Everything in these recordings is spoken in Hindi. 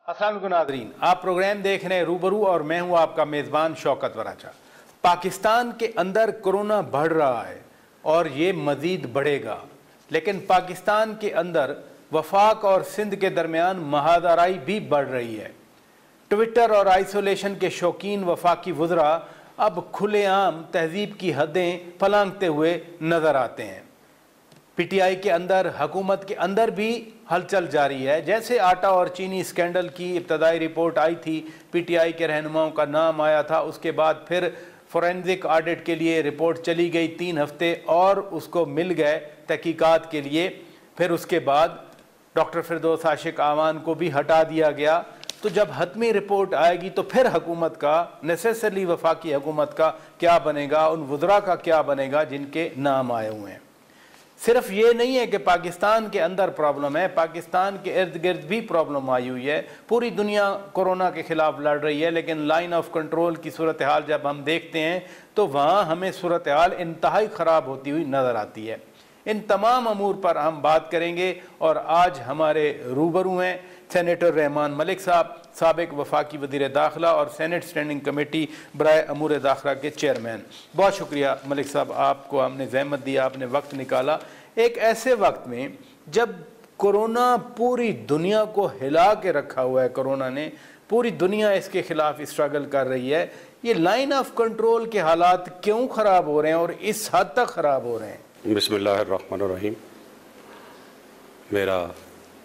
अस्सलाम वालेकुम नाज़रीन, आप प्रोग्राम देख रहे हैं रूबरू और मैं हूं आपका मेज़बान शौकत वराचा। पाकिस्तान के अंदर कोरोना बढ़ रहा है और ये मज़ीद बढ़ेगा, लेकिन पाकिस्तान के अंदर वफाक और सिंध के दरमियान महादाराई भी बढ़ रही है। ट्विटर और आइसोलेशन के शौकीन वफाकी वज़रा अब खुलेआम तहजीब की हदें फलांगते हुए नज़र आते हैं। पीटीआई के अंदर, हुकूमत के अंदर भी हलचल जारी है। जैसे आटा और चीनी स्कैंडल की इब्तदाई रिपोर्ट आई थी, पीटीआई के रहनुमाओं का नाम आया था, उसके बाद फिर फोरेंसिक ऑडिट के लिए रिपोर्ट चली गई 3 हफ्ते और उसको मिल गए तहकीकात के लिए। फिर उसके बाद डॉक्टर फिरदौस आशिक आवान को भी हटा दिया गया। तो जब हतमी रिपोर्ट आएगी तो फिर हुकूमत का, नेसेसरली वफाकी हुकूमत का क्या बनेगा, उन वज़रा का क्या बनेगा जिनके नाम आए हुए हैं। सिर्फ ये नहीं है कि पाकिस्तान के अंदर प्रॉब्लम है, पाकिस्तान के इर्द गिर्द भी प्रॉब्लम आई हुई है। पूरी दुनिया कोरोना के खिलाफ लड़ रही है, लेकिन लाइन ऑफ कंट्रोल की सूरत हाल जब हम देखते हैं तो वहाँ हमें सूरत हाल इंतहाई ख़राब होती हुई नज़र आती है। इन तमाम अमूर पर हम बात करेंगे और आज हमारे रूबरू हैं सेनेटर रहमान मलिक साहब, साबिक वफाकी वज़ीर दाखिला और सेनेट स्टैंडिंग कमेटी बराए अमूर दाखिला के चेयरमैन। बहुत शुक्रिया मलिक साहब, आपको हमने ज़हमत दिया, आपने वक्त निकाला एक ऐसे वक्त में जब कोरोना पूरी दुनिया को हिला के रखा हुआ है। कोरोना ने पूरी दुनिया इसके खिलाफ स्ट्रगल कर रही है। ये लाइन ऑफ कंट्रोल के हालात क्यों ख़राब हो रहे हैं और इस हद तक ख़राब हो रहे हैं? बिस्मिल्लाहिर्रहमानिर्रहीम। मेरा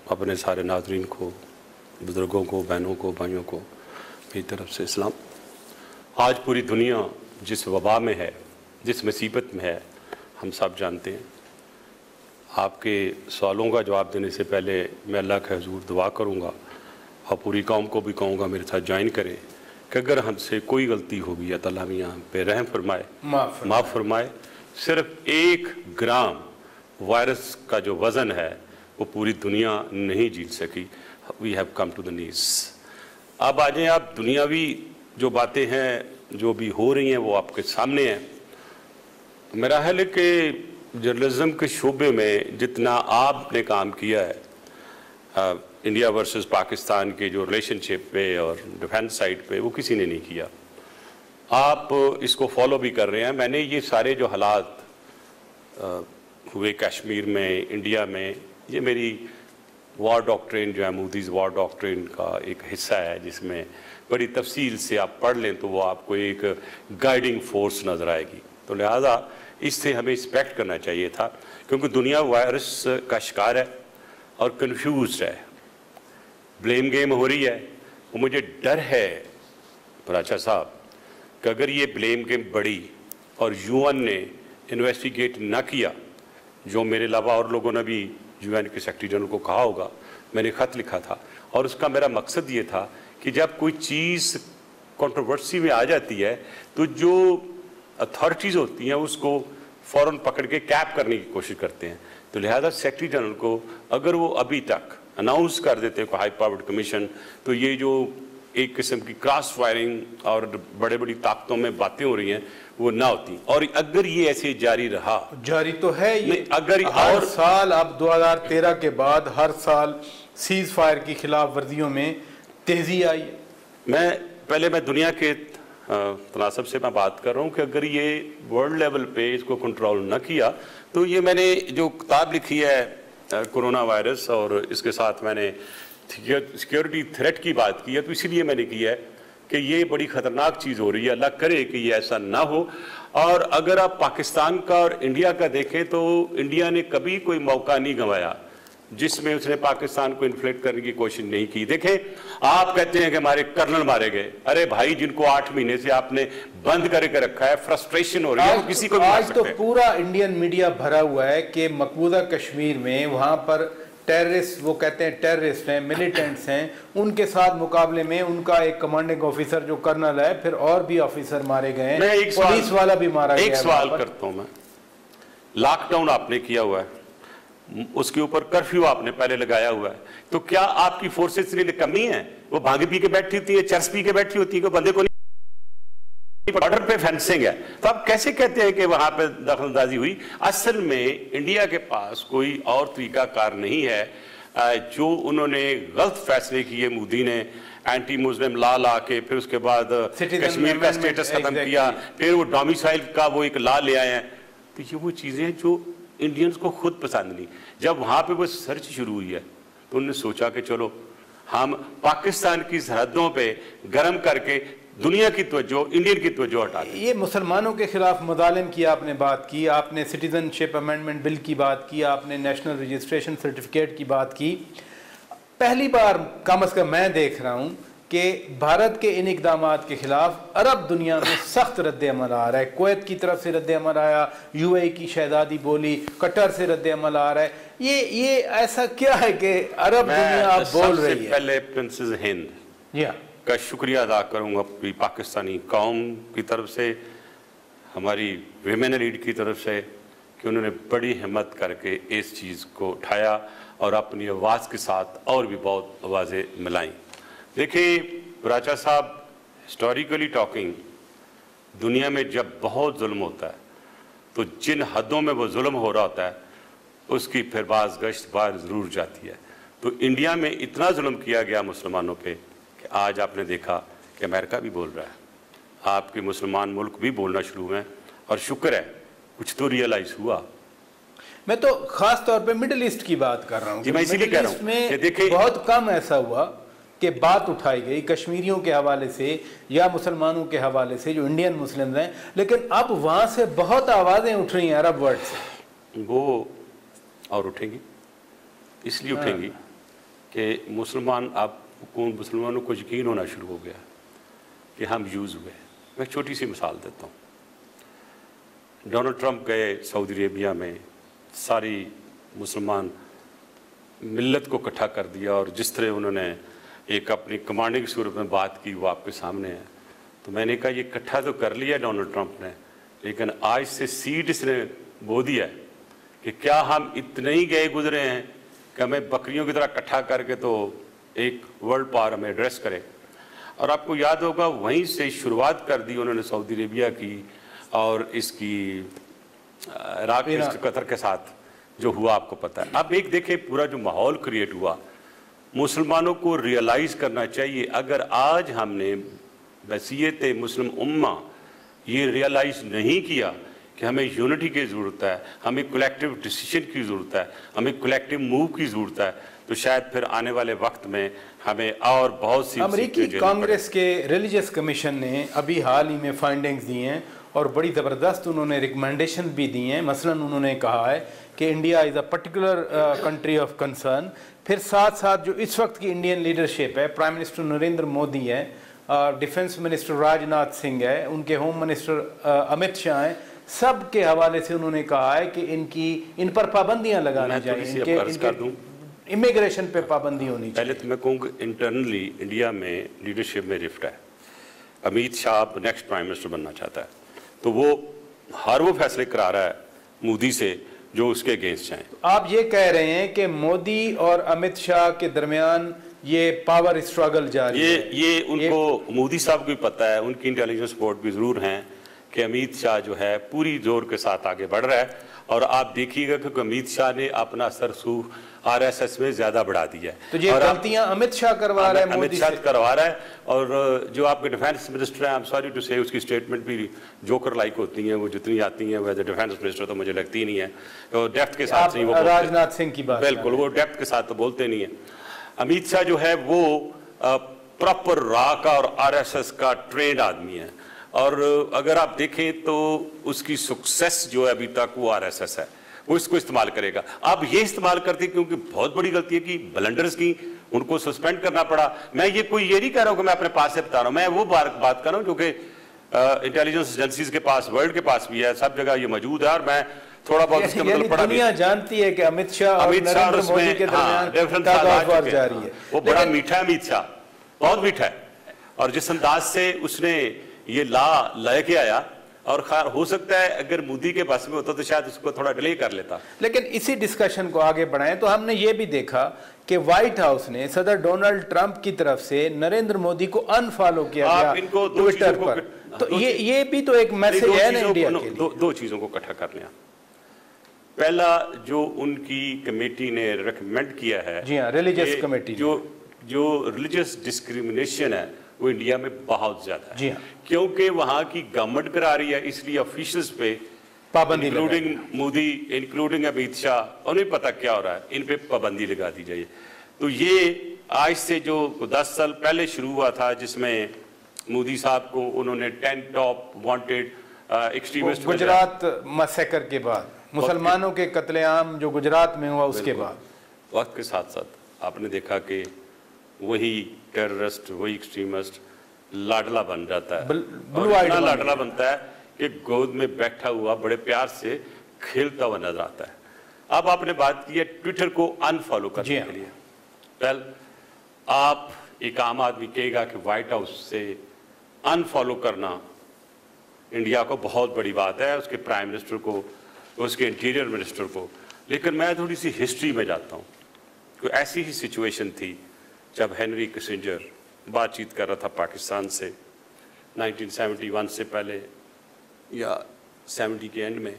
अपने सारे नाज़रीन को, बुज़ुर्गों को, बहनों को, भाइयों को मेरी तरफ से इस्लाम। आज पूरी दुनिया जिस वबा में है, जिस मुसीबत में है, हम सब जानते हैं। आपके सवालों का जवाब देने से पहले मैं अल्लाह के हुज़ूर दुआ करूँगा और पूरी कौम को भी कहूँगा मेरे साथ ज्वाइन करें कि अगर हमसे कोई गलती होगी, अल्लाह ताला मियां हम पे रहम फरमाए, माफ़ फरमाए। सिर्फ 1 ग्राम वायरस का जो वज़न है वो पूरी दुनिया नहीं जीत सकी। We have come to the knees. अब आ जाएं आप, दुनियावी जो बातें हैं जो भी हो रही हैं वो आपके सामने हैं। मेरा ख्याल है कि जर्नलिज्म के शोबे में जितना आपने काम किया है इंडिया वर्सेस पाकिस्तान के जो रिलेशनशिप पे और डिफेंस साइड पे, वो किसी ने नहीं किया। आप इसको फॉलो भी कर रहे हैं। मैंने ये सारे जो हालात हुए कश्मीर में, इंडिया में, ये मेरी वॉर डॉक्ट्रिन जो है, मूदीज़ वॉर डॉक्ट्रिन का एक हिस्सा है, जिसमें बड़ी तफसील से आप पढ़ लें तो वो आपको एक गाइडिंग फोर्स नज़र आएगी। तो लिहाजा इससे हमें एक्सपेक्ट करना चाहिए था, क्योंकि दुनिया वायरस का शिकार है और कन्फ्यूज है, ब्लेम गेम हो रही है। वो मुझे डर है वराचा साहब कि अगर ये ब्लेम गेम बढ़ी और यूएन ने इन्वेस्टिगेट ना किया, जो मेरे अलावा और लोगों ने भी यूएन के सेक्रेटरी जनरल को कहा होगा, मैंने ख़त लिखा था और उसका मेरा मकसद ये था कि जब कोई चीज़ कंट्रोवर्सी में आ जाती है तो जो अथॉरिटीज़ होती हैं उसको फ़ौरन पकड़ के कैप करने की कोशिश करते हैं। तो लिहाजा सेक्रेटरी जनरल को अगर वो अभी तक अनाउंस कर देते हैं हाई पावर्ड कमीशन, तो ये जो एक किस्म की क्रॉस फायरिंग और बड़े बड़ी ताकतों में बातें हो रही हैं वो ना होती। और अगर ये ऐसे जारी रहा, जारी तो है ये, अगर हर साल अब 2013 के बाद हर साल सीज फायर की खिलाफ वर्जियों में तेजी आई। मैं दुनिया के तनासब से मैं बात कर रहा हूँ कि अगर ये वर्ल्ड लेवल पे इसको कंट्रोल न किया, तो ये मैंने जो किताब लिखी है कोरोना वायरस और इसके साथ मैंने सिक्योरिटी थ्रेट की बात की है, तो इसीलिए मैंने की है कि ये बड़ी ख़तरनाक चीज़ हो रही है। अल्लाह करे कि ये ऐसा ना हो। और अगर आप पाकिस्तान का और इंडिया का देखें तो इंडिया ने कभी कोई मौका नहीं गंवाया जिसमें उसने पाकिस्तान को इन्फ्लेट करने की कोशिश नहीं की। देखें, आप कहते हैं कि हमारे कर्नल मारे गए। अरे भाई, जिनको 8 महीने से आपने बंद करके रखा है, फ्रस्ट्रेशन हो रही है, किसी को आज तो पूरा इंडियन मीडिया भरा हुआ है कि मकबूजा कश्मीर में वहां पर टेररिस्ट, वो कहते हैं टेररिस्ट हैं, मिलिटेंट्स हैं, उनके साथ मुकाबले में उनका एक कमांडिंग ऑफिसर जो कर्नल है, फिर और भी ऑफिसर मारे गए हैं, पुलिस वाला भी मारा गया। एक सवाल करता हूं मैं, लॉकडाउन आपने किया हुआ है, उसके ऊपर कर्फ्यू आपने पहले लगाया हुआ है, तो क्या आपकी फोर्सेस की कमी है? वो भांगे पी के बैठी होती है, चरस पी के बैठी होती है, कोई बंदे को नहीं, बॉर्डर पे फेंसिंग है, तो आप कैसे कहते हैं कि वहां पे दखलंदाजी हुई? असल में इंडिया के पास कोई और तरीका कार नहीं है जो उन्होंने गलत फैसले किए मोदी ने, एंटी मुस्लिम लॉ ला के, फिर उसके बाद कश्मीर का स्टेटस खत्म किया, फिर वो डोमिसाइल का वो एक लॉ ले आए हैं, तो ये वो चीज़ें जो इंडियंस को खुद पसंद नहीं। जब वहाँ पे वो सर्च शुरू हुई है तो उन्होंने सोचा कि चलो हम पाकिस्तान की सरहदों पे गर्म करके दुनिया की तवज्जो, इंडियन की तवज्जो हटा दें। ये मुसलमानों के खिलाफ मुजालिम की आपने बात की, आपने सिटीजनशिप अमेंडमेंट बिल की बात की, आपने नेशनल रजिस्ट्रेशन सर्टिफिकेट की बात की। पहली बार कम अज़ कम मैं देख रहा हूँ कि भारत के इन इक़दामात के खिलाफ अरब दुनिया में सख्त रद्द अमल आ रहा है। कुवैत की तरफ से रद्द अमल आया, यूएई की शहजादी बोली, कतर से रद्द अमल आ रहा है। ये ऐसा क्या है कि अरब दुनिया आप बोल रही है? पहले प्रिंसेस हिंद का शुक्रिया अदा करूंगा पूरी पाकिस्तानी कौम की तरफ से, हमारी विमेन लीड की तरफ से, कि उन्होंने बड़ी हिम्मत करके इस चीज़ को उठाया और अपनी आवाज़ के साथ और भी बहुत आवाज़ें मिलाई। देखिए वराचा साहब, हिस्टोरिकली टॉकिंग, दुनिया में जब बहुत जुल्म होता है तो जिन हदों में वो जुल्म हो रहा होता है उसकी फिर बाज़गश्त बाहर ज़रूर जाती है। तो इंडिया में इतना जुल्म किया गया मुसलमानों पे कि आज आपने देखा कि अमेरिका भी बोल रहा है, आपके मुसलमान मुल्क भी बोलना शुरू हुए हैं, और शुक्र है कुछ तो रियलाइज़ हुआ। मैं तो ख़ास तौर पे मिडिल ईस्ट की बात कर रहा हूँ। मैं इसीलिए कह रहा हूँ कि देखिए बहुत कम ऐसा हुआ कि बात उठाई गई कश्मीरियों के हवाले से या मुसलमानों के हवाले से जो इंडियन मुस्लिम हैं, लेकिन अब वहाँ से बहुत आवाज़ें उठ रही हैं अरब वर्ल्ड से। वो और उठेंगी, इसलिए उठेंगी कि मुसलमानों को यकीन होना शुरू हो गया कि हम यूज़ हुए। मैं एक छोटी सी मिसाल देता हूँ। डोनाल्ड ट्रंप गए सऊदी अरेबिया में, सारी मुसलमान मिल्लत को इकट्ठा कर दिया, और जिस तरह उन्होंने एक अपनी कमांडिंग सूरत में बात की वो आपके सामने है। तो मैंने कहा ये इकट्ठा तो कर लिया डोनाल्ड ट्रंप ने, लेकिन आज से सीट इसने बो दिया है कि क्या हम इतने ही गए गुजरे हैं कि हमें बकरियों की तरह इकट्ठा करके तो एक वर्ल्ड पावर हमें एड्रेस करे। और आपको याद होगा वहीं से शुरुआत कर दी उन्होंने सऊदी अरेबिया की, और इसकी इराक कतर के साथ जो हुआ आपको पता है। अब एक देखें पूरा जो माहौल क्रिएट हुआ, मुसलमानों को रियलाइज़ करना चाहिए, अगर आज हमने वसीयत मुस्लिम उम्मा ये रियलाइज़ नहीं किया कि हमें यूनिटी की ज़रूरत है, हमें कलेक्टिव डिसीजन की ज़रूरत है, हमें कलेक्टिव मूव की ज़रूरत है, तो शायद फिर आने वाले वक्त में हमें और बहुत सी अमेरिकी कांग्रेस के रिलीजियस कमीशन ने अभी हाल ही में फाइंडिंग्स दी हैं और बड़ी ज़बरदस्त उन्होंने रिकमेंडेशन भी दी हैं। मसलन उन्होंने कहा है कि India is a particular country of concern. फिर साथ साथ जो इस वक्त की इंडियन लीडरशिप है, प्राइम मिनिस्टर नरेंद्र मोदी है, डिफेंस मिनिस्टर राजनाथ सिंह है, उनके होम मिनिस्टर अमित शाह हैं, सब के हवाले से उन्होंने कहा है कि इन पर पाबंदियां लगानी चाहिए, इमिग्रेशन पे पाबंदी होनी चाहिए। पहले तो मैं कहूँगा इंटरनली इंडिया में लीडरशिप में रिफ्ट है। Amit Shah next prime minister बनना चाहता है, तो वो हर वो फैसले करा रहा है मोदी से जो उसके अगेंस्ट हैं। आप ये कह रहे हैं कि मोदी और अमित शाह के दरमियान ये पावर स्ट्रगल जारी है? ये उनको मोदी साहब को भी पता है, उनकी इंटेलिजेंस रिपोर्ट भी ज़रूर हैं कि अमित शाह जो है पूरी जोर के साथ आगे बढ़ रहा है। और आप देखिएगा कि अमित शाह ने अपना सरसूख आरएसएस में ज़्यादा बढ़ा दिया है। तो ये गलतियां अमित शाह करवा रहा है, अमित शाह करवा रहा है। और जो आपके डिफेंस मिनिस्टर हैं, आई एम सॉरी टू से, उसकी स्टेटमेंट भी जोकर लाइक होती हैं, वो जितनी आती हैं वो एज ए डिफेंस मिनिस्टर तो मुझे लगती नहीं है। तो डेप्थ के साथ नहीं वो राजनाथ सिंह की बात, बिल्कुल वो डेप्थ के साथ तो बोलते नहीं है। अमित शाह जो है वो प्रॉपर रॉ का और आरएसएस का ट्रेंड आदमी है, और अगर आप देखें तो उसकी सक्सेस जो है अभी तक वो आरएसएस है, वो इसको इस्तेमाल करेगा। अब ये इस्तेमाल करते क्योंकि बहुत बड़ी गलती है कि ब्लंडर्स की उनको सस्पेंड करना पड़ा। मैं ये नहीं कह रहा हूं कि मैं अपने पास से बता रहा हूं, मैं वो बात कर रहा हूं जो कि इंटेलिजेंस एजेंसीज के पास, वर्ल्ड के पास भी है, सब जगह ये मौजूद है। और मैं थोड़ा बहुत इसके मतलब पढ़ा, दुनिया जानती है कि अमित शाह और नरेंद्र मोदी के दरमियान जारी है। वो बड़ा मीठा है अमित शाह, बहुत मीठा है, और जिस अंदाज से उसने ये ला लेके आया, और खैर हो सकता है अगर मोदी के पास में होता तो शायद उसको थोड़ा डिले कर लेता। लेकिन इसी डिस्कशन को आगे बढ़ाएं तो हमने ये भी देखा कि व्हाइट हाउस ने सदर डोनाल्ड ट्रंप की तरफ से नरेंद्र मोदी को अनफॉलो किया गया ट्विटर पर। तो ये भी तो एक मैसेज है ना इंडिया के लिए। दो चीजों को इकट्ठा कर लिया। पहला जो उनकी कमेटी ने रिकमेंड किया है, जी हाँ, रिलीजियस कमेटी, जो रिलीजियस डिस्क्रिमिनेशन है वो इंडिया में बहुत ज्यादा है। जी हाँ, क्योंकि वहां की गवर्नमेंट करा रही है, इसलिए ऑफिशियल्स पे पाबंदी, इंक्लूडिंग मोदी, इंक्लूडिंग अमित शाह, उन्हें पता क्या हो रहा है, इन पे पाबंदी लगा दी जाए। तो ये आज से जो 10 साल पहले शुरू हुआ था, जिसमें मोदी साहब को उन्होंने 10 top wanted extremist, Gujarat massacre के बाद, मुसलमानों के कत्लेआम जो गुजरात में हुआ उसके बाद, वक्त के साथ साथ आपने देखा कि वही टेररिस्ट, वही एक्सट्रीमिस्ट लाडला बन जाता है, इतना लाडला बनता है कि गोद में बैठा हुआ बड़े प्यार से खेलता हुआ नजर आता है। अब आपने बात की है ट्विटर को अनफॉलो करने के लिए। वेल, आप एक आम आदमी कहेगा कि व्हाइट हाउस से अनफॉलो करना इंडिया को बहुत बड़ी बात है, उसके प्राइम मिनिस्टर को, उसके इंटीरियर मिनिस्टर को। लेकिन मैं थोड़ी सी हिस्ट्री में जाता हूँ। कोई ऐसी ही सिचुएशन थी जब हेनरी किसिंजर बातचीत कर रहा था पाकिस्तान से 1971 से पहले या 70 के एंड में,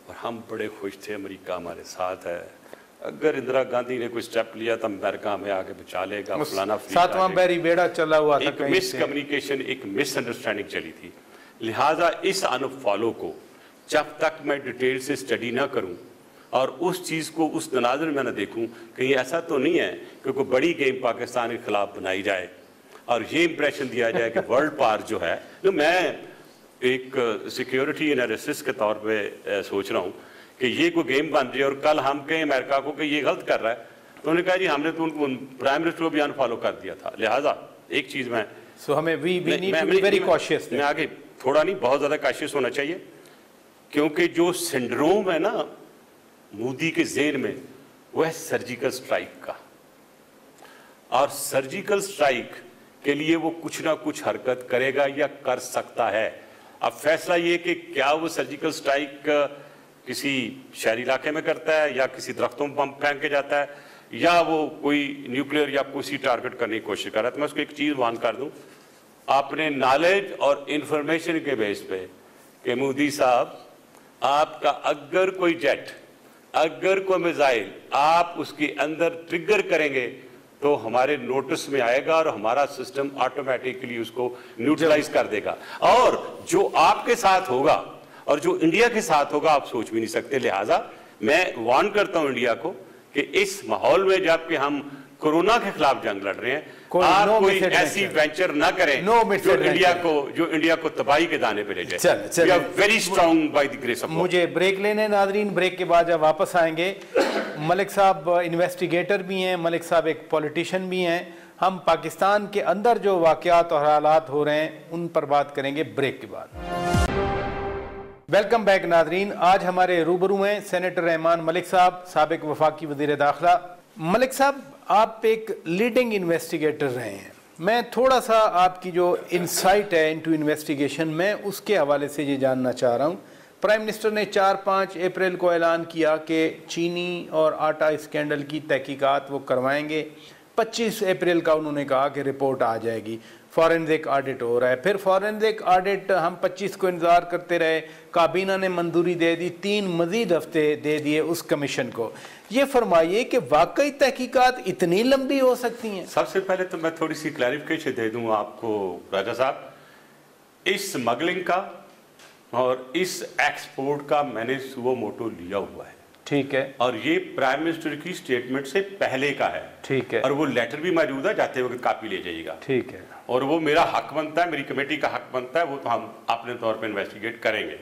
और हम बड़े खुश थे, अमेरिका हमारे साथ है, अगर इंदिरा गांधी ने कोई स्टेप लिया तो अमेरिका हमें आगे बचा लेगा, फलाना सातवां बैरी बेड़ा चला हुआ था, एक मिसकम्युनिकेशन, एक मिसअंडरस्टैंडिंग चली थी। लिहाजा इस अनफॉलो को जब तक मैं डिटेल से स्टडी ना करूं और उस चीज़ को उस तनाज़ुर में ना देखूं, कहीं ऐसा तो नहीं है कि कोई बड़ी गेम पाकिस्तान के खिलाफ बनाई जाए और ये इंप्रेशन दिया जाए कि वर्ल्ड पार जो है, तो मैं एक सिक्योरिटी एनालिसिस के तौर पे सोच रहा हूँ कि ये कोई गेम बन रही है और कल हम कहें अमेरिका को कि ये गलत कर रहा है, तो उन्होंने कहा जी हमने तो उनको प्राइम मिनिस्टर को भी अनफॉलो कर दिया था। लिहाजा एक चीज़ मैं मैं आगे थोड़ा नहीं, बहुत ज़्यादा कॉशियस होना चाहिए, क्योंकि जो सिंड्रोम है ना मोदी के ज़हन में, वो है सर्जिकल स्ट्राइक का, और सर्जिकल स्ट्राइक के लिए वो कुछ ना कुछ हरकत करेगा या कर सकता है। अब फैसला ये कि क्या वो सर्जिकल स्ट्राइक किसी शहरी इलाके में करता है या किसी दरख्तों में बम फेंक के जाता है या वो कोई न्यूक्लियर या किसी टारगेट करने की कोशिश कर रहा है। तो मैं उसको एक चीज़ मान कर दूं, आपने नॉलेज और इंफॉर्मेशन के बेस पे कि मोदी साहब आपका अगर कोई जेट, अगर कोई मिसाइल आप उसके अंदर ट्रिगर करेंगे तो हमारे नोटिस में आएगा और हमारा सिस्टम ऑटोमेटिकली उसको न्यूट्रलाइज कर देगा, और जो आपके साथ होगा और जो इंडिया के साथ होगा आप सोच भी नहीं सकते। लिहाजा मैं वार्न करता हूं इंडिया को कि इस माहौल में जबकि हम कोरोना के खिलाफ जंग लड़ रहे हैं, आप कोई ऐसी वेंचर ना करें जो इंडिया को तबाही के दाने पे ले जाए। Very strong by the grace of God. मुझे ब्रेक लेने, नादरीन ब्रेक के बाद जब वापस आएंगे, मलिक साहब इन्वेस्टिगेटर भी हैं, मलिक साहब एक पॉलिटिशियन भी हैं, हम पाकिस्तान के अंदर जो वाकयात और हालात हो रहे हैं उन पर बात करेंगे ब्रेक के बाद। वेलकम बैक नादरीन, आज हमारे रूबरू हैं सेनेटर रहमान मलिक साहब, साबिक वफाकी वज़ीर दाखिला। मलिक साहब, आप एक लीडिंग इन्वेस्टिगेटर रहे हैं, मैं थोड़ा सा आपकी जो इंसाइट है इनटू इन्वेस्टिगेशन में उसके हवाले से ये जानना चाह रहा हूँ। प्राइम मिनिस्टर ने 4-5 अप्रैल को ऐलान किया कि चीनी और आटा स्कैंडल की तहकीकात वो करवाएंगे। 25 अप्रैल का उन्होंने कहा कि रिपोर्ट आ जाएगी, फॉरेंसिक ऑडिट हो रहा है। फिर फॉरेंसिक ऑडिट हम 25 को इंतज़ार करते रहे, काबीना ने मंजूरी दे दी, 3 मजीद हफ्ते दे दिए उस कमीशन को। ये फरमाइए कि वाकई तहकीकात इतनी लंबी हो सकती हैं? सबसे पहले तो मैं थोड़ी सी क्लैरिफिकेशन दे दूं आपको राजा साहब, इस स्मगलिंग का और इस एक्सपोर्ट का मैंने सुओ मोटो लिया हुआ है, ठीक है, और ये प्राइम मिनिस्टर की स्टेटमेंट से पहले का है, ठीक है, और वो लेटर भी मौजूद है, जाते वक्त कापी ले जाइएगा, ठीक है, और वो मेरा हक बनता है, मेरी कमेटी का हक बनता है, वो तो हम अपने तौर पे इन्वेस्टिगेट करेंगे,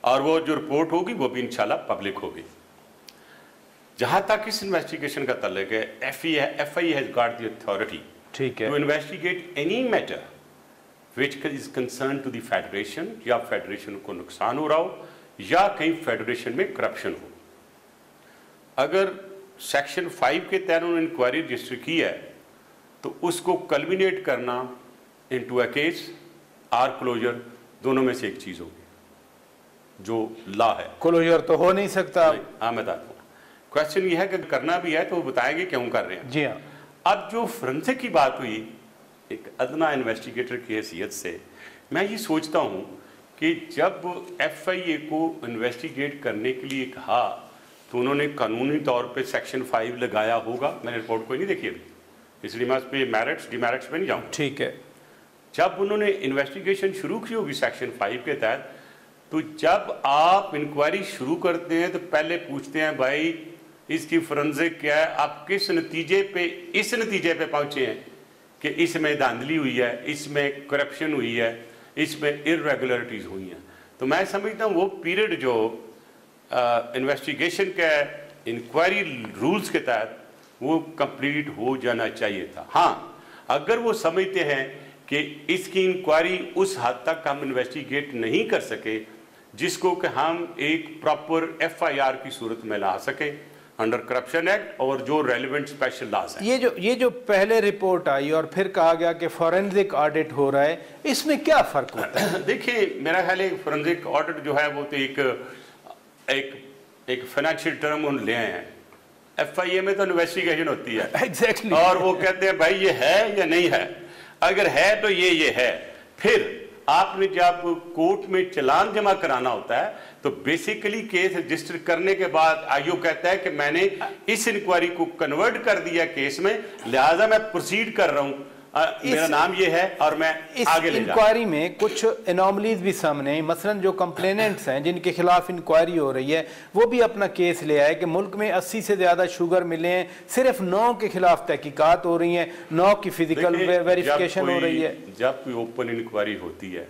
और वो जो रिपोर्ट होगी वो भी इंशाल्लाह पब्लिक होगी। जहां तक इस इन्वेस्टिगेशन का तल्लुक है, FI has got the authority to investigate any matter which is concerned to the federation, या फेडरेशन को नुकसान हो रहा हो या कहीं फेडरेशन में करप्शन हो। अगर सेक्शन 5 के तहत उन्होंने इंक्वायरी रजिस्टर की है तो उसको कल्मिनेट करना into a case or closure, दोनों में से एक चीज होगी जो लॉ है। क्लोजर तो हो नहीं सकता। हाँ, मैं बताता हूँ। क्वेश्चन ये है कि करना भी है तो वो बताएंगे क्यों कर रहे हैं। जी हाँ। अब जो फोरेंसिक की बात हुई, एक अदना इन्वेस्टिगेटर की हैसियत से मैं ये सोचता हूँ कि जब FIA को इन्वेस्टिगेट करने के लिए कहा तो उन्होंने कानूनी तौर पे सेक्शन 5 लगाया होगा। मैंने रिपोर्ट कोई नहीं देखी अभी, इसलिए मैं उस पर मेरिट्स डिमेरिट्स पे नहीं जाऊँ। ठीक है, जब उन्होंने इन्वेस्टिगेशन शुरू की होगी सेक्शन 5 के तहत, तो जब आप इंक्वायरी शुरू करते हैं तो पहले पूछते हैं भाई इसकी फोरेंसिक क्या है, आप किस नतीजे पे, इस नतीजे पे पहुंचे हैं कि इसमें धांधली हुई है, इसमें करप्शन हुई है, इसमें इरेगुलरिटीज हुई हैं। तो मैं समझता हूँ वो पीरियड जो इन्वेस्टिगेशन के इंक्वायरी रूल्स के तहत वो कंप्लीट हो जाना चाहिए था। हाँ, अगर वो समझते हैं कि इसकी इंक्वायरी उस हद तक हम इन्वेस्टिगेट नहीं कर सके जिसको कि हम एक प्रॉपर FIR की सूरत में ला सके अंडर करप्शन एक्ट और जो रेलिवेंट स्पेशल लॉज है। ये जो पहले रिपोर्ट आई और फिर कहा गया कि फॉरेंसिक ऑडिट हो रहा है, इसमें क्या फर्क होता है? देखिए, मेरा ख्याल है फॉरेंसिक ऑडिट जो है वो तो एक फाइनेंशियल टर्म उन्होंने ले आए हैं। FIA में तो इन्वेस्टिगेशन होती है एग्जैक्टली और वो कहते हैं भाई ये है या नहीं है, अगर है तो ये है। फिर आपने जब कोर्ट में चालान जमा कराना होता है तो बेसिकली केस रजिस्टर करने के बाद आयोग कहता है कि मैंने इस इंक्वायरी को कन्वर्ट कर दिया केस में, लिहाजा मैं प्रोसीड कर रहा हूं, मेरा नाम ये है और मैं आगे ले जा। इंक्वायरी में कुछ एनॉमलीज भी सामने आई। मसलन जो कंप्लेनेंट्स हैं जिनके खिलाफ इंक्वायरी हो रही है वो भी अपना केस ले आए कि मुल्क में 80 से ज्यादा शुगर मिले हैं, सिर्फ 9 के खिलाफ तहकीकात हो रही हैं, 9 की फिजिकल वेरिफिकेशन हो रही है। जब कोई ओपन इंक्वायरी होती है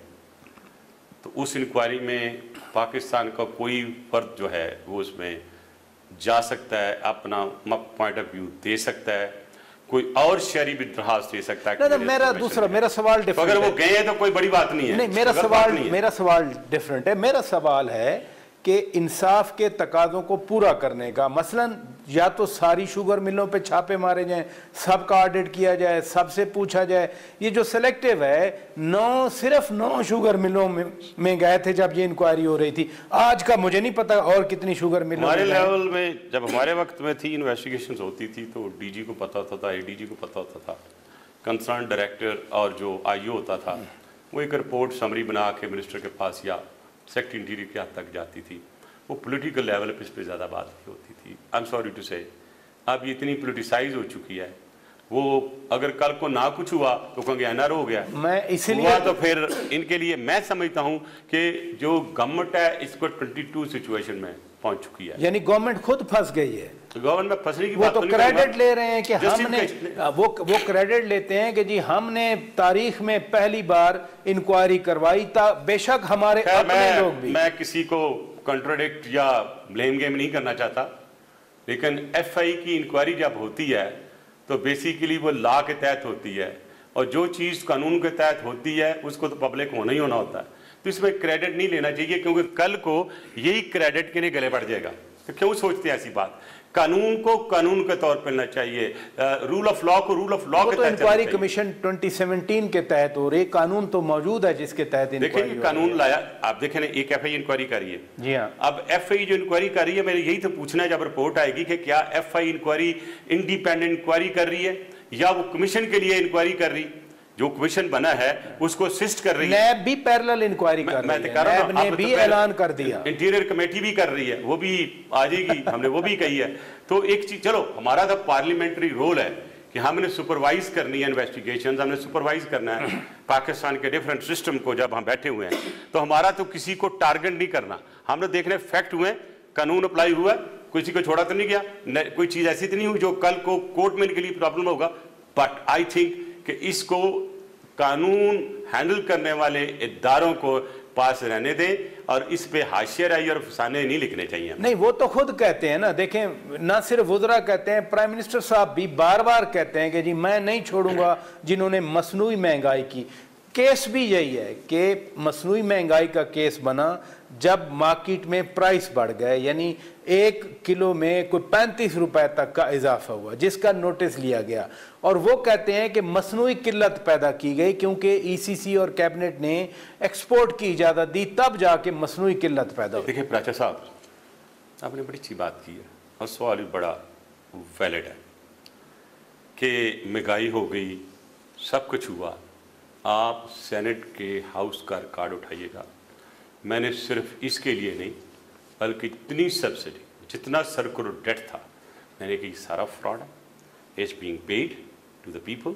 तो उस इंक्वायरी में पाकिस्तान का कोई फर्द जो है वो उसमें जा सकता है, अपना पॉइंट ऑफ व्यू दे सकता है, कोई और शहरी भी दरखास्त दे सकता है। मेरा सवाल डिफरेंट है। अगर वो गए हैं तो कोई बड़ी बात नहीं है। नहीं, मेरा सवाल डिफरेंट है। मेरा सवाल है कि इंसाफ के तकाज़ों को पूरा करने का, मसलन या तो सारी शुगर मिलों पे छापे मारे जाएं, सबका ऑडिट किया जाए, सबसे पूछा जाए। ये जो सिलेक्टिव है, सिर्फ 9 शुगर मिलों में गए थे जब ये इंक्वायरी हो रही थी। आज का मुझे नहीं पता और कितनी शुगर मिलों हमारे लेवल में, जब हमारे वक्त में थी इन्वेस्टिगेशन होती थी तो DG को पता होता था, ADG को पता होता था, कंसर्न डायरेक्टर और जो IO होता था वो एक रिपोर्ट समरी बना के मिनिस्टर के पास या सेक्रेटरी इंटीरियर के हद तक जाती थी। वो पॉलिटिकल लेवल पे इस पर ज़्यादा बात नहीं होती थी। आई एम सॉरी टू से, अब ये इतनी पोलिटिसाइज हो चुकी है, वो अगर कल को ना कुछ हुआ तो कहेंगे NR हो गया, मैं इसीलिए हुआ तो फिर इनके लिए मैं समझता हूँ कि जो गवर्नमेंट है इसको 22 सिचुएशन में पहुंच चुकी है, यानी गवर्नमेंट खुद फंस गई है। तो गवर्नमेंट में फंसने की वो बात तो क्रेडिट ले रहे हैं कि हमने, वो क्रेडिट लेते हैं कि जी हमने तारीख में पहली बार इंक्वायरी करवाई था। बेशक हमारे अपने लोग भी, मैं किसी को कंट्रोडिक्ट या ब्लेम गेम नहीं करना चाहता, लेकिन FI की इंक्वायरी जब होती है तो बेसिकली वो लॉ के तहत होती है और जो चीज़ कानून के तहत होती है उसको तो पब्लिक होना ही होना होता है। तो इसमें क्रेडिट नहीं लेना चाहिए क्योंकि कल को यही क्रेडिट के लिए गले पड़ जाएगा। तो क्यों सोचते हैं ऐसी बात? कानून को कानून के तौर पर लेना चाहिए, रूल ऑफ लॉ को रूल ऑफ लॉ के तहत। इंक्वायरी कमीशन 2017 के तहत हो रही, कानून तो मौजूद है जिसके तहत देखिए कानून लाया। आप देखें ना, एक FI इंक्वायरी कर रही है। जी हाँ, अब FI जो इंक्वायरी कर रही है, मैंने यही तो पूछना है जब रिपोर्ट आएगी कि क्या FI इंक्वायरी इंडिपेंडेंट इंक्वायरी कर रही है या वो कमीशन के लिए इंक्वायरी कर रही, जो कमीशन बना है उसको असिस्ट कर रही है। नैब भी पैरेलल इंक्वायरी कर रही है, नैब ने भी ऐलान कर दिया, इंटीरियर कमेटी भी कर रही है, वो भी आ जाएगी, हमने वो भी कही है। तो एक चीज, चलो हमारा तो पार्लियामेंट्री रोल है कि हमने सुपरवाइज करनी है इन्वेस्टिगेशंस, हमने सुपरवाइज करना है पाकिस्तान के डिफरेंट सिस्टम को। जब हम बैठे हुए हैं तो हमारा तो किसी को टारगेट नहीं करना, हमने देखने फैक्ट हुए, कानून अप्लाई हुआ, किसी को छोड़ा तो नहीं गया, कोई चीज ऐसी तो नहीं हुई जो कल को कोर्ट में के लिए प्रॉब्लम होगा। बट आई थिंक कि इसको कानून हैंडल करने वाले इदारों को पास रहने दें और इस पे हाशियाराई और फसाने नहीं लिखने चाहिए। नहीं, वो तो खुद कहते हैं ना, देखें ना सिर्फ वज़रा कहते हैं, प्राइम मिनिस्टर साहब भी बार बार कहते हैं कि जी मैं नहीं छोड़ूंगा जिन्होंने मसनूई महंगाई की। केस भी यही है कि मसनूई महंगाई का केस बना जब मार्केट में प्राइस बढ़ गए, यानी 1 किलो में कोई 35 रुपए तक का इजाफा हुआ जिसका नोटिस लिया गया, और वो कहते हैं कि मसनूई किल्लत पैदा की गई क्योंकि ECC और कैबिनेट ने एक्सपोर्ट की इजाज़त दी, तब जाके मसनूई किल्लत पैदा हुई। देखिए प्राचा साहब, आपने बड़ी अच्छी बात की है और सवाल भी बड़ा वैलिड है कि महंगाई हो गई, सब कुछ हुआ। आप सेनेट के हाउस का रिकॉर्ड उठाइएगा, मैंने सिर्फ इसके लिए नहीं बल्कि इतनी सब्सिडी जितना सर्कुलर डेट था, मैंने कहा ये सारा फ्रॉड है, it's being paid to the people,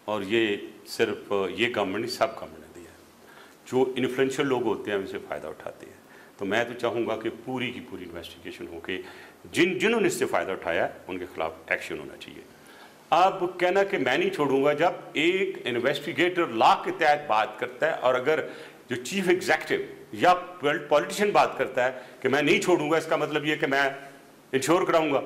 और ये सिर्फ ये गवर्नमेंट नहीं, सब गवर्नमेंट ने दिया है। जो इन्फ्लुएंशियल लोग होते हैं उनसे फ़ायदा उठाते हैं। तो मैं तो चाहूँगा कि पूरी की पूरी इन्वेस्टिगेशन हो के जिन्होंने इससे फ़ायदा उठाया उनके खिलाफ एक्शन होना चाहिए। अब कहना कि मैं नहीं छोड़ूंगा, जब एक इन्वेस्टिगेटर लॉ के तहत बात करता है और अगर जो चीफ एग्जीक्यूटिव या पॉलिटिशियन बात करता है कि मैं नहीं छोड़ूंगा, इसका मतलब ये कि मैं इंश्योर कराऊंगा,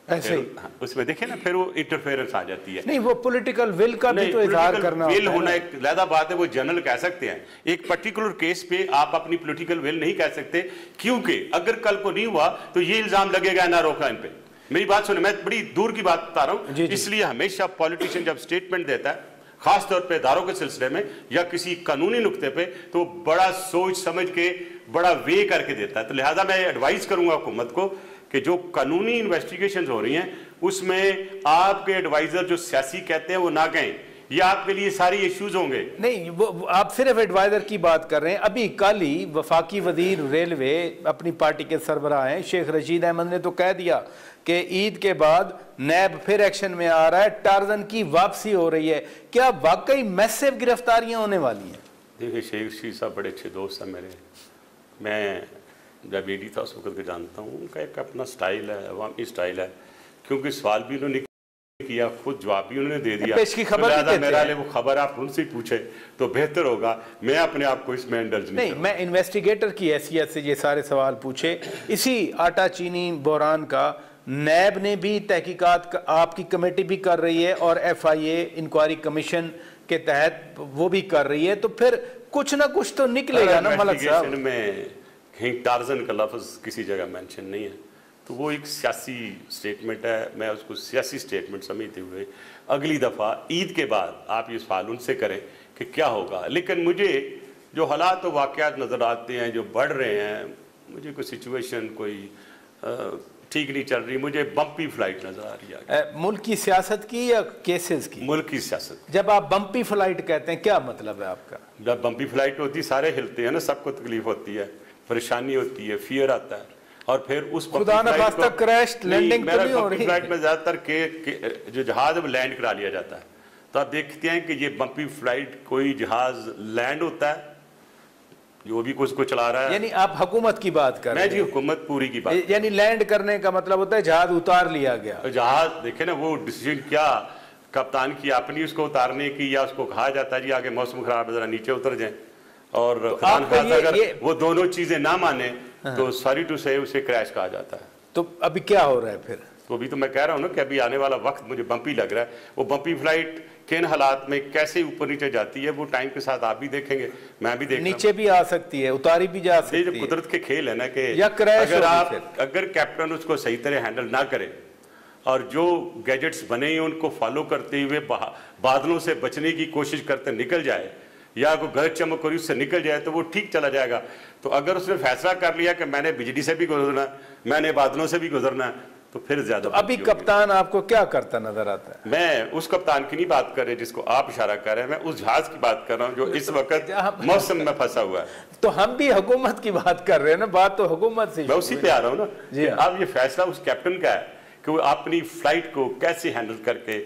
ऐसे उसमें देखे ना फिर वो इंटरफेरेंस आ जाती है। नहीं, वो पॉलिटिकल विल का भी तो इजहार करना विल होना एक अलग बात है, वो जनरल कह सकते हैं। एक पर्टिकुलर केस पे आप अपनी पॉलिटिकल विल नहीं कह सकते, क्योंकि अगर कल को नहीं हुआ तो ये इल्जाम लगेगा एनआरओ का इन पे। मेरी बात सुने, मैं बड़ी दूर की बात बता रहा हूँ। इसलिए हमेशा पॉलिटिशियन जब स्टेटमेंट देता है, खास तौर पे इदारों के सिलसिले में या किसी कानूनी नुक्ते पे, तो बड़ा सोच समझ के बड़ा वे करके देता है। तो लिहाजा मैं एडवाइस करूंगा हुकूमत को कि जो कानूनी इन्वेस्टिगेशंस हो रही हैं उसमें आपके एडवाइजर जो सियासी कहते हैं वो ना कहें, ये आपके लिए सारी इश्यूज होंगे। नहीं, वो आप सिर्फ एडवाइजर की बात कर रहे हैं। अभी कल ही वफाकी वजीर रेलवे अपनी पार्टी के सरबराह हैं शेख रशीद अहमद ने तो कह दिया कि ईद के बाद नैब फिर एक्शन में आ रहा है, टार्जन की वापसी हो रही है। क्या वाकई मैसिव गिरफ्तारियां होने वाली हैं? देखिए, शेख रशीद साहब बड़े अच्छे दोस्त हैं मेरे। मैं जब ईडी था उस वक्त जानता हूँ, उनका एक अपना स्टाइल है, अवामी स्टाइल है, क्योंकि सवाल भी उन्होंने किया, खुद जवाब भी उन्होंने दे दिया। पेश की खबर तो मेरा लिए वो खबर आप उनसे पूछे तो बेहतर होगा, मैं अपने आप को इसमें इंडल्ज नहीं। मैं इन्वेस्टिगेटर की हैसियत से ये सारे सवाल पूछे। इसी आटा चीनी बहरान का नैब ने भी तहकीकात, आपकी कमेटी भी कर रही है और FIA इंक्वायरी कमीशन के तहत वो भी कर रही है, तो फिर कुछ ना कुछ तो निकलेगा ना मलिक साहब। में कहीं टार्जन का लफ्ज़ किसी जगह मेंशन नहीं है, तो वो एक सियासी स्टेटमेंट है। मैं उसको सियासी स्टेटमेंट समझते हुए अगली दफ़ा ईद के बाद आप ये सवाल उनसे करें कि क्या होगा। लेकिन मुझे जो हालात व वाक़यात नज़र आते हैं जो बढ़ रहे हैं, मुझे कोई सिचुएशन कोई ठीक नहीं चल रही, मुझे बम्पी फ्लाइट नज़र आ रही है। मुल्क की सियासत की या केसेस की? मुल्क की सियासत। जब आप बम्पी फ्लाइट कहते हैं क्या मतलब है आपका? जब बम्पी फ्लाइट होती है सारे हिलते हैं ना, सबको तकलीफ होती है, परेशानी होती है, फियर आता है, और फिर उस खुदा न खास्ता क्रैश लैंडिंग तो नहीं हो रही। फ्लाइट में ज़्यादातर के जो जहाज अब लैंड करा लिया जाता है, तो आप देखते हैं कि ये बम्पी फ्लाइट कोई जहाज लैंड होता है जो भी कुछ को चला रहा है। यानी आप हुकूमत की बात कर रहे हैं? मैं जी हुकूमत पूरी की बात। यानी लैंड करने का मतलब होता है जहाज उतार लिया गया। जहाज देखे ना, वो डिसीजन क्या कप्तान की अपनी उसको उतारने की, या उसको कहा जाता है जी आगे मौसम खराब है जरा नीचे उतर जाए, और तो अगर वो दोनों चीजें ना माने तो सॉरी टू से उसे क्रैश कहा जाता है। तो अभी क्या हो रहा है फिर? तो अभी तो मैं कह रहा हूँ ना कि अभी आने वाला वक्त मुझे बम्पी लग रहा है। वो बम्पी फ्लाइट किन हालात में कैसे ऊपर नीचे जाती है, वो टाइम के साथ आप भी देखेंगे, मैं भी देख नीचे भी आ सकती है, उतारी भी जा सकती है। जो कुदरत के खेल है ना कि अगर कैप्टन उसको सही तरह हैंडल ना करे और जो गैजेट्स बने हैं उनको फॉलो करते हुए बादलों से बचने की कोशिश करते निकल जाए, या कोई गलत चमक करी उससे निकल जाए, तो वो ठीक चला जाएगा। तो अगर उसने फैसला कर लिया कि मैंने बिजली से भी गुजरना, मैंने बादलों से भी गुजरना, तो फिर ज्यादा। तो अभी कप्तान आपको क्या करता नजर आता है? मैं उस कप्तान की नहीं बात कर रहे जिसको आप इशारा कर रहे हैं, मैं उस जहाज की बात कर रहा हूँ जो इस वक्त मौसम में फंसा हुआ है। तो हम भी हुकूमत की बात कर रहे हैं ना, बात तो हुकूमत से। मैं उसी पे आ रहा हूँ ना। अब ये फैसला उस कैप्टन का है कि वो अपनी फ्लाइट को कैसे हैंडल करके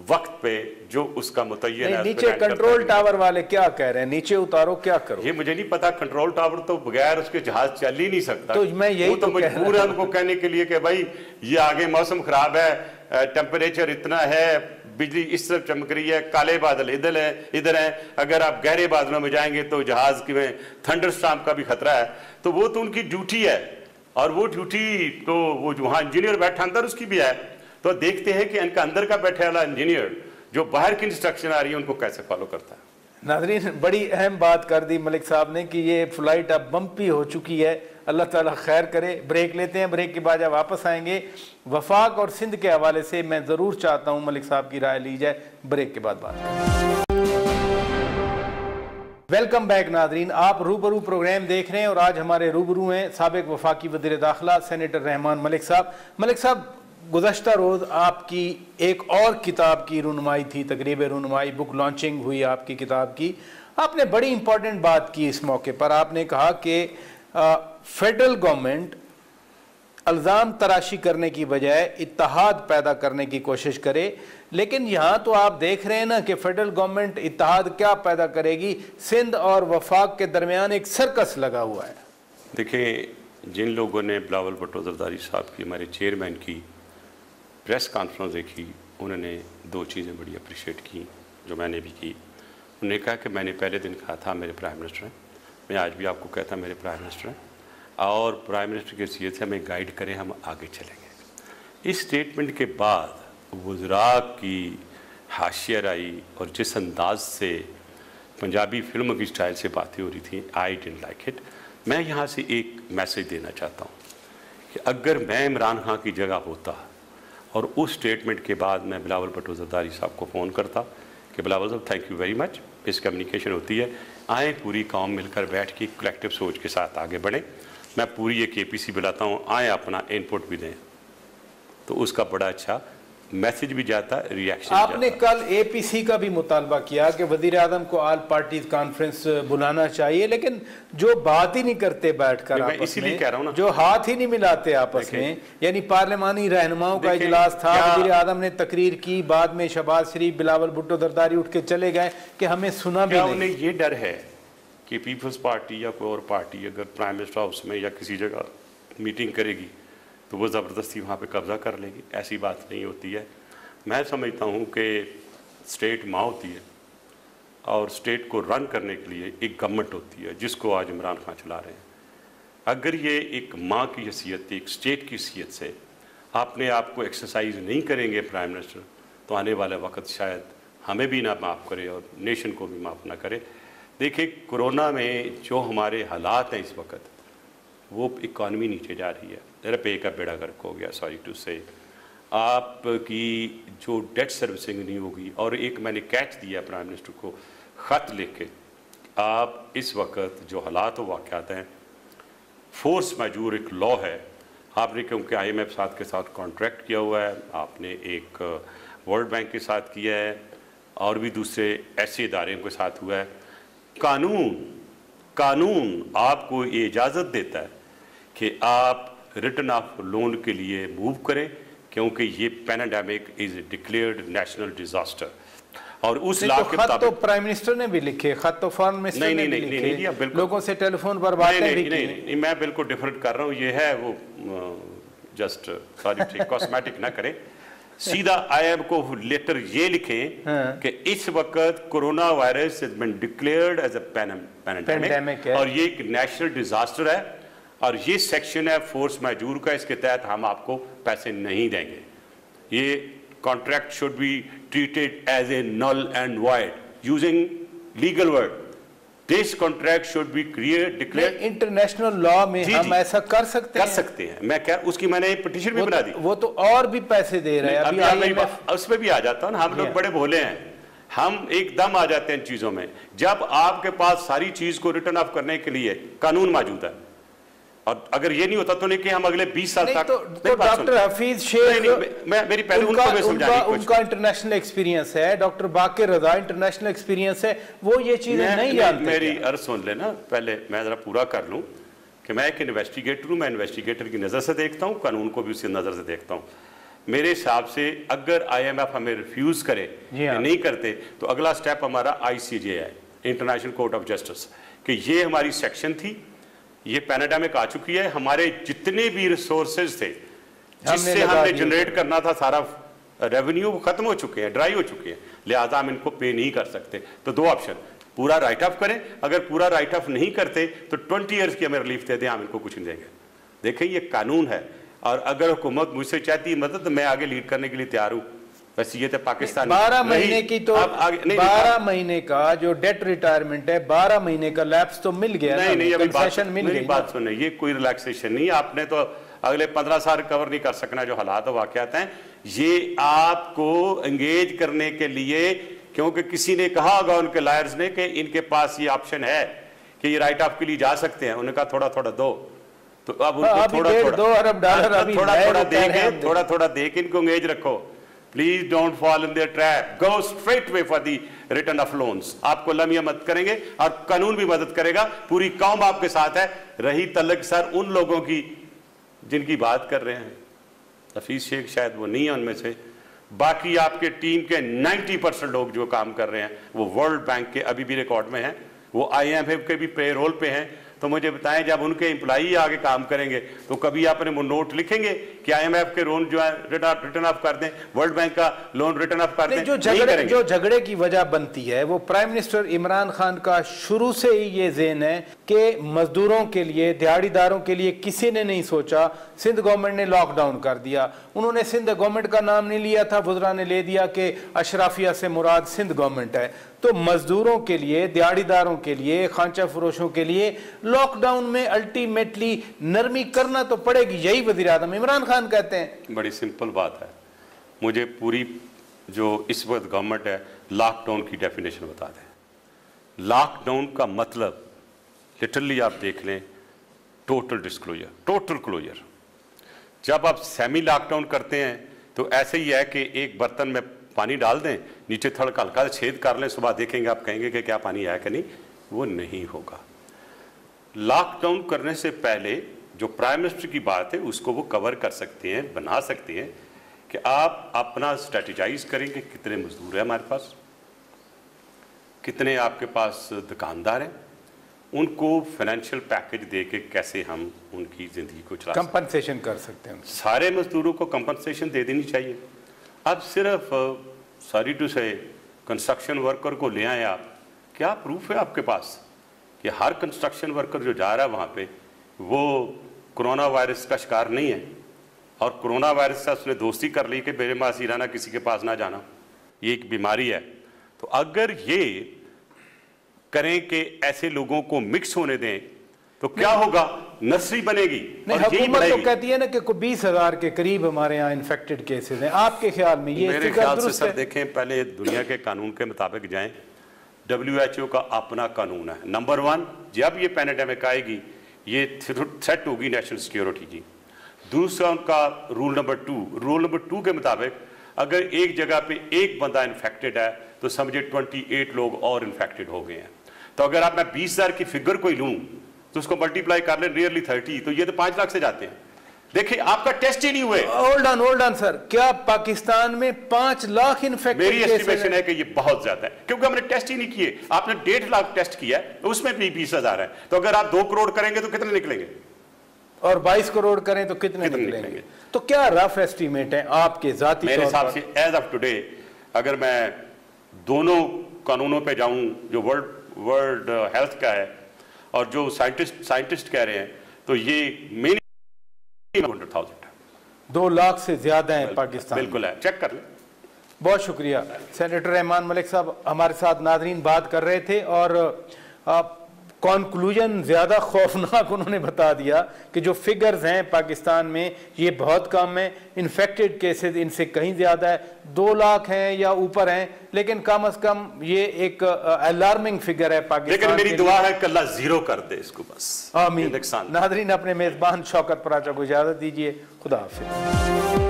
वक्त पे जो उसका मुतय्यन है। नीचे कंट्रोल टावर वाले क्या कह रहे हैं, नीचे उतारो क्या करो? ये मुझे नहीं पता। कंट्रोल टावर तो बगैर उसके जहाज चल ही नहीं सकता। तो मैं यही तो मजबूर है उनको कहने के लिए कि भाई ये आगे मौसम खराब है, टेम्परेचर इतना है, बिजली इस तरफ चमक रही है, काले बादल इधर है, अगर आप गहरे बादलों में जाएंगे तो जहाज की में थंडर स्टॉर्म का भी खतरा है। तो वो तो उनकी ड्यूटी है, और वो ड्यूटी तो वो वहां इंजीनियर बैठा अंदर उसकी भी है। तो देखते हैं कि इनका अंदर का बैठे वाला इंजीनियर जो बाहर की इंस्ट्रक्शन आ रही है उनको कैसे फॉलो करता है। नाज़रीन, बड़ी अहम बात कर दी मलिक साहब ने कि ये फ्लाइट अब बम्पी हो चुकी है। अल्लाह ताला खैर करे। ब्रेक लेते हैं, ब्रेक के बाद जब वापस आएंगे वफाक और सिंध के हवाले से मैं ज़रूर चाहता हूँ मलिक साहब की राय ली जाए। ब्रेक के बाद बात करें। वेलकम बैक नाज़रीन, आप रूबरू प्रोग्राम देख रहे हैं और आज हमारे रूबरू हैं साबिक वफाकी वज़ीर दाखिला सेनेटर रहमान मलिक साहब। मलिक साहब, गुज़श्ता रोज़ आपकी एक और किताब की रुनमाई थी, तकरीब रुनमाई, बुक लॉन्चिंग हुई आपकी किताब की। आपने बड़ी इंपॉर्टेंट बात की इस मौके पर। आपने कहा कि फेडरल गवर्नमेंट इल्ज़ाम तराशी करने की बजाय इत्तेहाद पैदा करने की कोशिश करे। लेकिन यहाँ तो आप देख रहे हैं ना कि फेडरल गवर्नमेंट इत्तेहाद क्या पैदा करेगी, सिंध और वफाक के दरमियान एक सर्कस लगा हुआ है। देखिए, जिन लोगों ने बिलावल भुट्टो जरदारी साहब की, हमारे चेयरमैन की प्रेस कॉन्फ्रेंस देखी, उन्होंने दो चीज़ें बड़ी अप्रिशिएट की जो मैंने भी की। उन्होंने कहा कि मैंने पहले दिन कहा था मेरे प्राइम मिनिस्टर हैं, मैं आज भी आपको कहता मेरे प्राइम मिनिस्टर हैं, और प्राइम मिनिस्टर की हैसियत से हमें गाइड करें, हम आगे चलेंगे। इस स्टेटमेंट के बाद वज़रा की हाशियाराई और जिस अंदाज से पंजाबी फिल्म की स्टाइल से बातें हो रही थी, आई डिडंट लाइक इट। मैं यहाँ से एक मैसेज देना चाहता हूँ कि अगर मैं इमरान खान की जगह होता और उस स्टेटमेंट के बाद मैं बिलावल भुट्टो जरदारी साहब को फ़ोन करता कि बिलावल साहब थैंक यू वेरी मच, इस कम्युनिकेशन होती है, आए पूरी कौम मिलकर बैठ के कलेक्टिव सोच के साथ आगे बढ़ें, मैं पूरी एक APC बुलाता हूँ, आए अपना इनपुट भी दें, तो उसका बड़ा अच्छा मैसेज भी जाता, रिएक्शन आपने कल APC का भी मुतालबा किया कि वज़ीर आज़म को ऑल पार्टीज कॉन्फ्रेंस बुलाना चाहिए, लेकिन जो बात ही नहीं करते बैठकर आपस इसीलिए में, कह रहा हूं ना, जो हाथ ही नहीं मिलाते आपस में, यानी पार्लिमानी रहनुमाओं का इजलास था, वज़ीर आज़म ने तकरीर की, बाद में शहबाज शरीफ बिलावल भुट्टो जरदारी उठ के चले गए कि हमें सुना भी नहीं। उन्हें ये डर है कि पीपल्स पार्टी या कोई और पार्टी अगर प्राइम मिनिस्टर हाउस में या किसी जगह मीटिंग करेगी तो वो ज़बरदस्ती वहाँ पे कब्ज़ा कर लेगी। ऐसी बात नहीं होती है। मैं समझता हूँ कि स्टेट माँ होती है और स्टेट को रन करने के लिए एक गवर्नमेंट होती है जिसको आज इमरान खान चला रहे हैं। अगर ये एक माँ की हैसियत, एक स्टेट की हैसियत से अपने आप को एक्सरसाइज नहीं करेंगे प्राइम मिनिस्टर, तो आने वाला वक्त शायद हमें भी ना माफ़ करे और नेशन को भी माफ़ ना करे। देखिए, कोरोना में जो हमारे हालात हैं इस वक्त, वो इकॉनमी नीचे जा रही है, रुपये का बेड़ा गर्क हो गया, सॉरी टू से, आपकी जो डेट सर्विसिंग नहीं होगी। और एक मैंने कैच दिया प्राइम मिनिस्टर को ख़त लिख के, आप इस वक्त जो हालात व वाक़यात हैं, फोर्स मैजूर एक लॉ है, आपने क्योंकि IMF साथ के साथ कॉन्ट्रैक्ट किया हुआ है, आपने एक वर्ल्ड बैंक के साथ किया है और भी दूसरे ऐसे इदारों के साथ हुआ है। कानून आपको ये इजाज़त देता है कि आप रिटर्न ऑफ लोन के लिए मूव करें, क्योंकि ये pandemic is declared national disaster. और उस लॉ के मुताबिक तो प्राइम मिनिस्टर ने भी लिखे, खत तो फॉरेन मिनिस्टर ने भी लिखे, लोगों से टेलीफोन पर बातें भी की। नहीं, मैं बिल्कुल डिफरेंट कर रहा हूँ। ये है वो जस्ट सॉरी कॉस्मेटिक ना करें, सीधा IMF को लेटर ये लिखें कि इस वक्त corona virus has been declared as a pandemic और ये एक नेशनल डिजास्टर है और ये सेक्शन है फोर्स मैजूर का, इसके तहत हम आपको पैसे नहीं देंगे। ये contract should be treated as a null and void using legal word. This contract should be declared. International law में हम ऐसा कर सकते हैं। मैं क्या, उसकी मैंने पिटीशन भी बना दी। वो तो और भी पैसे दे रहे हैं। अभी उसमें भी आ जाता हूं ना, हम लोग बड़े भोले हैं, हम एकदम आ जाते हैं चीजों में। जब आपके पास सारी चीज को रिटर्न ऑफ करने के लिए कानून मौजूद है, और अगर ये नहीं होता तो नहीं कि हम अगले 20 साल तक तो डॉक्टर हफीज शेख, मेरी पहले उनका इंटरनेशनल एक्सपीरियंस है, डॉक्टर बाकिर रजा इंटरनेशनल एक्सपीरियंस है, वो ये चीजें नहीं जानते। मेरी अर्ज सुन लेना, पहले मैं जरा पूरा कर लूं कि मैं एक इन्वेस्टिगेटर हूं, मैं इन्वेस्टिगेटर की नजर से देखता हूं, कानून को भी उसी नजर से देखता हूं। मेरे हिसाब से अगर IMF हमें रिफ्यूज करे, नहीं करते, तो अगला स्टेप हमारा ICJ है, इंटरनेशनल कोर्ट ऑफ जस्टिस, कि ये हमारी सेक्शन थी, ये पैंडेमिक आ चुकी है, हमारे जितने भी रिसोर्सेज थे जिससे हमने जनरेट करना था, सारा रेवेन्यू खत्म हो चुके हैं, ड्राई हो चुके हैं, लिहाजा हम इनको पे नहीं कर सकते। तो दो ऑप्शन, पूरा राइट ऑफ करें, अगर पूरा राइट ऑफ नहीं करते तो 20 ईयर्स की हमें रिलीफ दे दें, हम इनको कुछ नहीं देंगे। देखें, ये कानून है, और अगर हुकूमत मुझसे चाहती है मदद, मैं आगे लीड करने के लिए तैयार हूँ। वैसे पाकिस्तान 12 महीने की तो 12 महीने का जो डेट रिटायरमेंट है, 12 महीने का लैप्स तो मिल गया। नहीं अभी बात सुने, ये कोई रिलैक्सेशन नहीं, आपने तो अगले 15 साल कवर नहीं कर सकना जो हालात वाकयात हैं। ये आपको एंगेज करने के लिए, क्योंकि किसी ने कहा होगा उनके लॉयर्स ने कि इनके पास ये ऑप्शन है कि ये राइट ऑफ के लिए जा सकते हैं, उन्होंने कहा थोड़ा थोड़ा दो, तो अब उनको $2 अरब थोड़ा थोड़ा दे के इनको एंगेज रखो। Please don't fall in their trap, go straight way for the return of loans. आपको लम्हा मदद करेंगे और कानून भी मदद करेगा, पूरी कौम आपके साथ है। रही तलक सर उन लोगों की जिनकी बात कर रहे हैं, हफीज शेख शायद वो नहीं है उनमें से, बाकी आपके टीम के 90% लोग जो काम कर रहे हैं वो वर्ल्ड बैंक के अभी भी रिकॉर्ड में हैं, वो IMF के भी पेरोल पे हैं। तो मुझे बताएं, जब उनके एम्प्लॉई आगे काम करेंगे तो कभी आपने वो नोट लिखेंगे कि IMF के लोन जो है रिटर्न ऑफ कर दें, वर्ल्ड बैंक का लोन रिटर्न ऑफ कर दें? जो झगड़े की वजह बनती है वो प्राइम मिनिस्टर इमरान खान का शुरू से ही ये ज़हन है कि मजदूरों के लिए, दिहाड़ीदारों के लिए किसी ने नहीं सोचा। सिंध गवर्नमेंट ने लॉकडाउन कर दिया, उन्होंने सिंध गवर्नमेंट का नाम नहीं लिया था, वज़रा ने ले दिया कि अशराफिया से मुराद सिंध गवर्नमेंट है। तो मजदूरों के लिए, दिहाड़ीदारों के लिए, खांचा फरोशों के लिए लॉकडाउन में अल्टीमेटली नरमी करना तो पड़ेगी, यही वज़ीर आज़म इमरान खान कहते हैं। बड़ी सिंपल बात है, मुझे पूरी जो इस वक्त गवर्नमेंट है लॉकडाउन की डेफिनेशन बता दें। लॉकडाउन का मतलब लिटरली आप देख लें, टोटल डिस्क्लोजर, टोटल क्लोजर। जब आप सेमी लॉकडाउन करते हैं तो ऐसे ही है कि एक बर्तन में पानी डाल दें, नीचे थोड़ा हल्का छेद कर लें, सुबह देखेंगे आप कहेंगे कि क्या पानी है कि नहीं, वो नहीं होगा। लॉकडाउन करने से पहले जो प्राइम मिनिस्टर की बात है उसको वो कवर कर सकते हैं, बना सकते हैं कि आप अपना स्ट्रेटेजाइज करेंगे, कितने मजदूर हैं हमारे पास, कितने आपके पास दुकानदार हैं, उनको फाइनेंशियल पैकेज दे के कैसे हम उनकी ज़िंदगी को चला कंपनसेशन कर सकते हैं। सारे मजदूरों को कंपनसेशन दे देनी चाहिए। अब सिर्फ सॉरी टू से कंस्ट्रक्शन वर्कर को ले आए आप, क्या प्रूफ है आपके पास कि हर कंस्ट्रक्शन वर्कर जो जा रहा है वहाँ पे वो कोरोना वायरस का शिकार नहीं है और कोरोना वायरस से उसने दोस्ती कर ली कि मेरे पास ही रहना, किसी के पास ना जाना, ये एक बीमारी है। तो अगर ये करें कि ऐसे लोगों को मिक्स होने दें तो क्या होगा, नर्सरी बनेगी। नहीं, हुकूमत तो कहती है ना कि 20,000 के करीब हमारे यहाँ इन्फेक्टेड केसेस हैं। आपके ख्याल में ये मेरे ख्याल से सर देखें, पहले दुनिया के कानून के मुताबिक जाएं। WHO का अपना कानून है। नंबर 1, जब ये पैंडेमिक आएगी ये थ्रेट होगी नेशनल सिक्योरिटी की। दूसरा उनका रूल नंबर 2 के मुताबिक अगर एक जगह पे एक बंदा इन्फेक्टेड है तो समझे 28 लोग और इन्फेक्टेड हो गए हैं। तो अगर आप मैं 20,000 की फिगर कोई लूं तो उसको मल्टीप्लाई कर लें नियरली 30, तो ये तो 5 लाख से जाते हैं। देखिए आपका टेस्ट ही नहीं हुए। होल्ड ऑन सर, क्या पाकिस्तान में 5 लाख इन्फेक्टेड? मेरी एस्टिमेशन है कि ये बहुत ज्यादा है, क्योंकि हमने टेस्ट ही नहीं किए। आपने 1.5 लाख टेस्ट किया है, उसमें भी 20,000 है। तो अगर आप 2 करोड़ करेंगे तो कितने निकलेंगे? और 22 करोड़ करें तो कितने निकलेंगे? तो क्या रफ एस्टिमेट है आपके जाती? मेरे हिसाब से एज ऑफ टुडे अगर मैं दोनों कानूनों पे जाऊं, जो वर्ल्ड हेल्थ का है और जो साइंटिस्ट कह रहे हैं, तो ये मिनिमम 100,000 है। 2 लाख से ज्यादा है पाकिस्तान। बिल्कुल है, चेक कर ले। बहुत शुक्रिया। सेनेटर रहमान मलिक साहब हमारे साथ नाजरीन बात कर रहे थे और कॉन्क्लूजन ज़्यादा खौफनाक उन्होंने बता दिया कि जो फिगर्स हैं पाकिस्तान में ये बहुत कम है, इन्फेक्टेड केसेस इनसे कहीं ज़्यादा है, 2 लाख हैं या ऊपर हैं, लेकिन कम से कम ये एक अलार्मिंग फिगर है पाकिस्तान। लेकिन मेरी दुआ है कि अल्लाह जीरो कर दे इसको बस। आमीन। नाजरीन, अपने मेज़बान शौकत पराचा को इजाज़त दीजिए। खुदा हाफिज़।